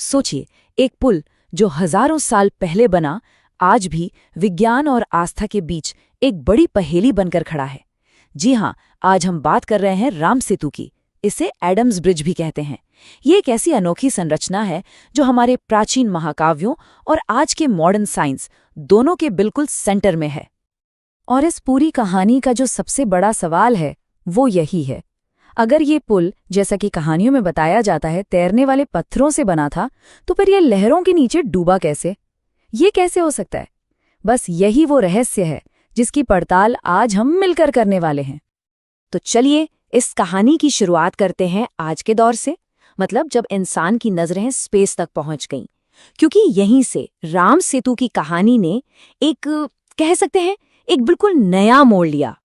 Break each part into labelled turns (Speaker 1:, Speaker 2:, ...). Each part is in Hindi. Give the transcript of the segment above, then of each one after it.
Speaker 1: सोचिए, एक पुल जो हजारों साल पहले बना, आज भी विज्ञान और आस्था के बीच एक बड़ी पहेली बनकर खड़ा है। जी हाँ, आज हम बात कर रहे हैं राम सेतु की। इसे एडम्स ब्रिज भी कहते हैं। ये एक ऐसी अनोखी संरचना है जो हमारे प्राचीन महाकाव्यों और आज के मॉडर्न साइंस दोनों के बिल्कुल सेंटर में है। और इस पूरी कहानी का जो सबसे बड़ा सवाल है वो यही है, अगर ये पुल, जैसा कि कहानियों में बताया जाता है, तैरने वाले पत्थरों से बना था, तो फिर ये लहरों के नीचे डूबा कैसे? ये कैसे हो सकता है? बस यही वो रहस्य है जिसकी पड़ताल आज हम मिलकर करने वाले हैं। तो चलिए इस कहानी की शुरुआत करते हैं आज के दौर से, मतलब जब इंसान की नजरें स्पेस तक पहुंच गईं, क्योंकि यहीं से राम सेतु की कहानी ने एक, कह सकते हैं, एक बिल्कुल नया मोड़ लिया।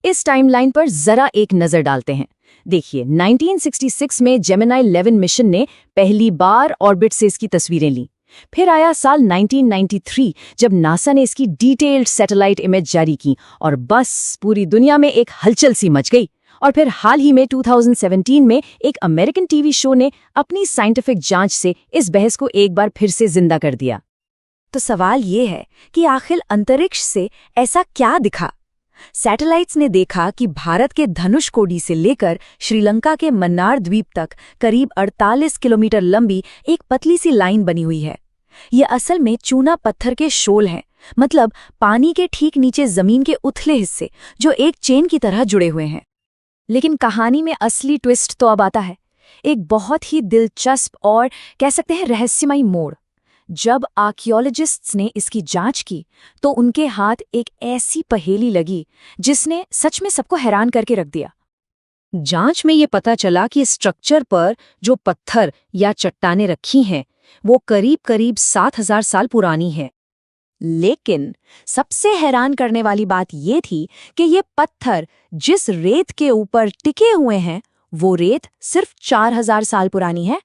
Speaker 1: इस टाइमलाइन पर जरा एक नजर डालते हैं। देखिए, 1966 में जेमिनी 11 मिशन ने पहली बार ऑर्बिट से इसकी तस्वीरें ली। फिर आया साल 1993 जब नासा ने इसकी डिटेल्ड सैटेलाइट इमेज जारी की और बस पूरी दुनिया में एक हलचल सी मच गई। और फिर हाल ही में 2017 में एक अमेरिकन टीवी शो ने अपनी साइंटिफिक जांच से इस बहस को एक बार फिर से जिंदा कर दिया। तो सवाल ये है कि आखिर अंतरिक्ष से ऐसा क्या दिखा? सैटेलाइट्स ने देखा कि भारत के धनुषकोडी से लेकर श्रीलंका के मन्नार द्वीप तक करीब 48 किलोमीटर लंबी एक पतली सी लाइन बनी हुई है। ये असल में चूना पत्थर के शोल हैं, मतलब पानी के ठीक नीचे जमीन के उथले हिस्से जो एक चेन की तरह जुड़े हुए हैं। लेकिन कहानी में असली ट्विस्ट तो अब आता है, एक बहुत ही दिलचस्प और कह सकते हैं रहस्यमयी मोड़। जब आर्कियोलॉजिस्ट्स ने इसकी जांच की तो उनके हाथ एक ऐसी पहेली लगी जिसने सच में सबको हैरान करके रख दिया। जांच में ये पता चला कि स्ट्रक्चर पर जो पत्थर या चट्टानें रखी हैं वो करीब 7000 साल पुरानी है। लेकिन सबसे हैरान करने वाली बात ये थी कि ये पत्थर जिस रेत के ऊपर टिके हुए हैं वो रेत सिर्फ 4000 साल पुरानी है।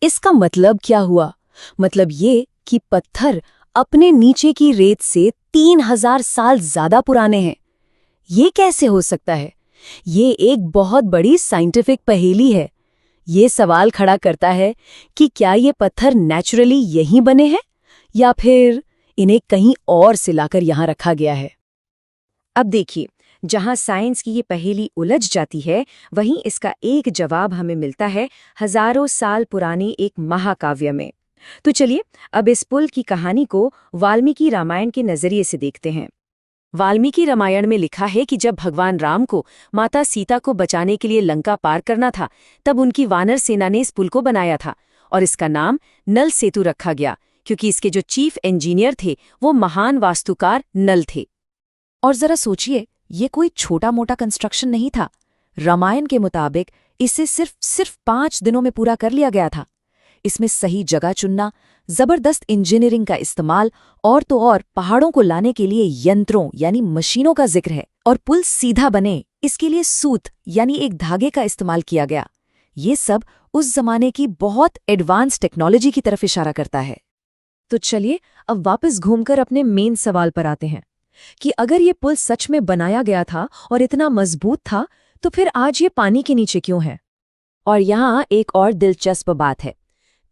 Speaker 1: इसका मतलब क्या हुआ? मतलब ये कि पत्थर अपने नीचे की रेत से 3000 साल ज्यादा पुराने हैं। ये कैसे हो सकता है? ये एक बहुत बड़ी साइंटिफिक पहेली है। ये सवाल खड़ा करता है कि क्या ये पत्थर नेचुरली यहीं बने हैं या फिर इन्हें कहीं और से लाकर यहां रखा गया है। अब देखिए, जहां साइंस की ये पहेली उलझ जाती है, वहीं इसका एक जवाब हमें मिलता है हजारों साल पुरानी एक महाकाव्य में। तो चलिए अब इस पुल की कहानी को वाल्मीकि रामायण के नजरिए से देखते हैं। वाल्मीकि रामायण में लिखा है कि जब भगवान राम को माता सीता को बचाने के लिए लंका पार करना था, तब उनकी वानर सेना ने इस पुल को बनाया था और इसका नाम नल सेतु रखा गया, क्योंकि इसके जो चीफ इंजीनियर थे वो महान वास्तुकार नल थे। और जरा सोचिए, ये कोई छोटा मोटा कंस्ट्रक्शन नहीं था। रामायण के मुताबिक इसे सिर्फ 5 दिनों में पूरा कर लिया गया था। इसमें सही जगह चुनना, जबरदस्त इंजीनियरिंग का इस्तेमाल और तो और पहाड़ों को लाने के लिए यंत्रों यानी मशीनों का जिक्र है। और पुल सीधा बने इसके लिए सूत यानी एक धागे का इस्तेमाल किया गया। ये सब उस जमाने की बहुत एडवांस टेक्नोलॉजी की तरफ इशारा करता है। तो चलिए अब वापस घूमकर अपने मेन सवाल पर आते हैं कि अगर ये पुल सच में बनाया गया था और इतना मजबूत था, तो फिर आज ये पानी के नीचे क्यों है? और यहाँ एक और दिलचस्प बात है।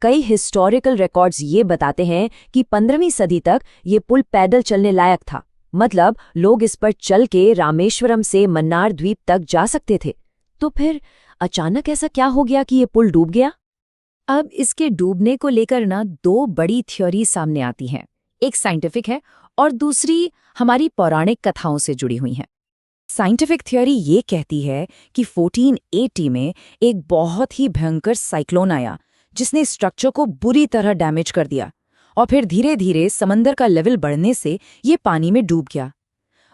Speaker 1: कई हिस्टोरिकल रिकॉर्ड्स ये बताते हैं कि 15वीं सदी तक ये पुल पैदल चलने लायक था, मतलब लोग इस पर चल के रामेश्वरम से मन्नार द्वीप तक जा सकते थे। तो फिर अचानक ऐसा क्या हो गया कि ये पुल डूब गया? अब इसके डूबने को लेकर ना 2 बड़ी थ्योरी सामने आती हैं। एक साइंटिफिक है और दूसरी हमारी पौराणिक कथाओं से जुड़ी हुई हैं। साइंटिफिक थ्योरी ये कहती है कि 1480 में एक बहुत ही भयंकर साइक्लोन आया जिसने स्ट्रक्चर को बुरी तरह डैमेज कर दिया और फिर धीरे धीरे समंदर का लेवल बढ़ने से ये पानी में डूब गया।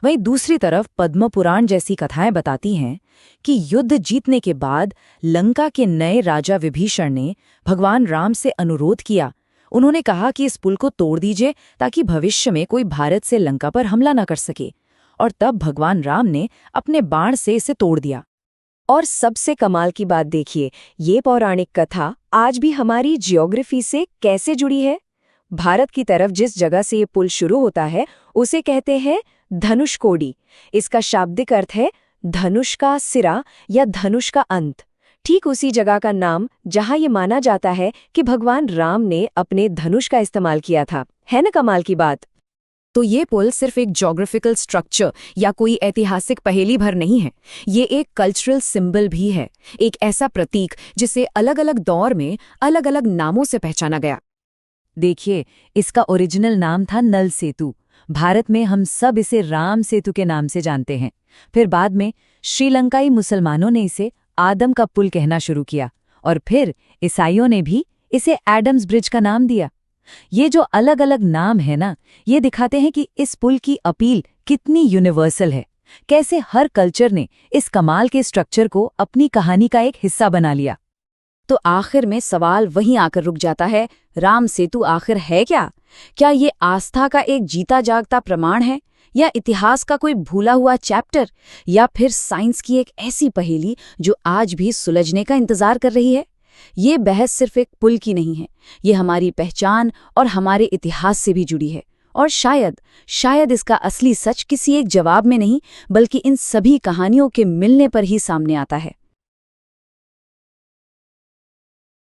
Speaker 1: वहीं दूसरी तरफ पद्म पुराण जैसी कथाएं बताती हैं कि युद्ध जीतने के बाद लंका के नए राजा विभीषण ने भगवान राम से अनुरोध किया। उन्होंने कहा कि इस पुल को तोड़ दीजिए ताकि भविष्य में कोई भारत से लंका पर हमला न कर सके, और तब भगवान राम ने अपने बाण से इसे तोड़ दिया। और सबसे कमाल की बात देखिए, ये पौराणिक कथा आज भी हमारी जियोग्राफी से कैसे जुड़ी है। भारत की तरफ जिस जगह से ये पुल शुरू होता है उसे कहते हैं धनुषकोडी। इसका शाब्दिक अर्थ है धनुष का सिरा या धनुष का अंत।
Speaker 2: ठीक उसी जगह का नाम जहां ये माना जाता है कि भगवान राम ने अपने धनुष का इस्तेमाल किया था। है ना कमाल की बात।
Speaker 1: तो ये पुल सिर्फ एक ज्योग्राफिकल स्ट्रक्चर या कोई ऐतिहासिक पहेली भर नहीं है, ये एक कल्चरल सिंबल भी है, एक ऐसा प्रतीक जिसे अलग अलग दौर में अलग अलग नामों से पहचाना गया। देखिए, इसका ओरिजिनल नाम था नल सेतु। भारत में हम सब इसे राम सेतु के नाम से जानते हैं। फिर बाद में श्रीलंकाई मुसलमानों ने इसे आदम का पुल कहना शुरू किया और फिर ईसाइयों ने भी इसे एडम्स ब्रिज का नाम दिया। ये जो अलग अलग नाम है ना, ये दिखाते हैं कि इस पुल की अपील कितनी यूनिवर्सल है, कैसे हर कल्चर ने इस कमाल के स्ट्रक्चर को अपनी कहानी का एक हिस्सा बना लिया। तो आखिर में सवाल वहीं आकर रुक जाता है, राम सेतु आखिर है क्या? क्या ये आस्था का एक जीता जागता प्रमाण है, या इतिहास का कोई भूला हुआ चैप्टर, या फिर साइंस की एक ऐसी पहेली जो आज भी सुलझने का इंतजार कर रही है? ये बहस सिर्फ एक पुल की नहीं है, ये हमारी पहचान और हमारे इतिहास से भी जुड़ी है। और शायद इसका असली सच किसी एक जवाब में नहीं, बल्कि इन सभी कहानियों के मिलने पर ही सामने आता है।